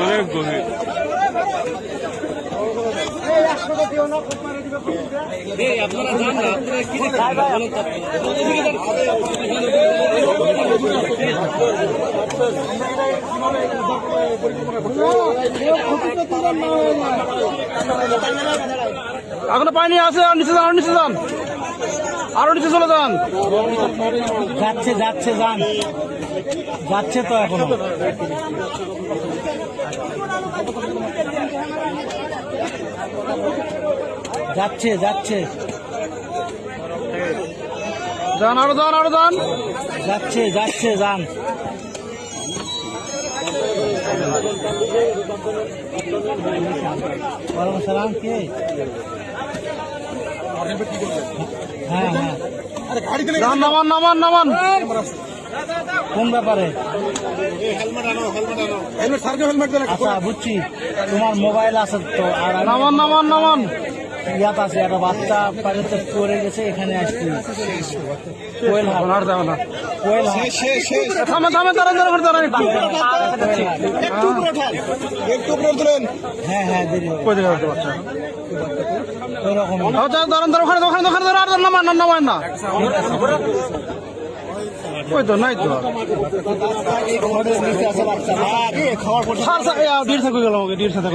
অনেক গভীর। আপনারা যান না, আপনারা কি এখনো পানি আছে, আর নিচে যান, আর নিচে যান, আরো নিচে চলে যান। যাচ্ছে যাচ্ছে যান, যাচ্ছে তো এখনো। যাচ্ছে যাচ্ছে, যান, আরো যান, আরো যান। যাচ্ছে যাচ্ছে যান। ওয়ালাইকুম সালাম। কে? হ্যাঁ হ্যাঁ, যান, নামান, নামান, নামান। কোন ব্যাপারে? আচ্ছা বুঝছি, তোমার মোবাইল আছে তো। আর নামান, নামান, নামান। ইয়াত আছে, একটা বাচ্চা পানিতে পড়ে গেছে, এখানে আসছি। কোয়েল হাট, আর যাবে না। কোয়েল হাট। থামে, থামে, দাঁড়ান, দাঁড়ান, দাঁড়ান। হ্যাঁ হ্যাঁ, দেরি হবে। কই দিকে যাচ্ছে বাচ্চা? ওই রকম। আচ্ছা, দাঁড়ান, দাঁড়ান, ওখানে, ওখানে, ওখানে, দাঁড়ান, আর নামান না, নামান না। ওই তো নাই তো। খাওয়ার পর ডির থাকুক গেল আমাকে, ডির সাথে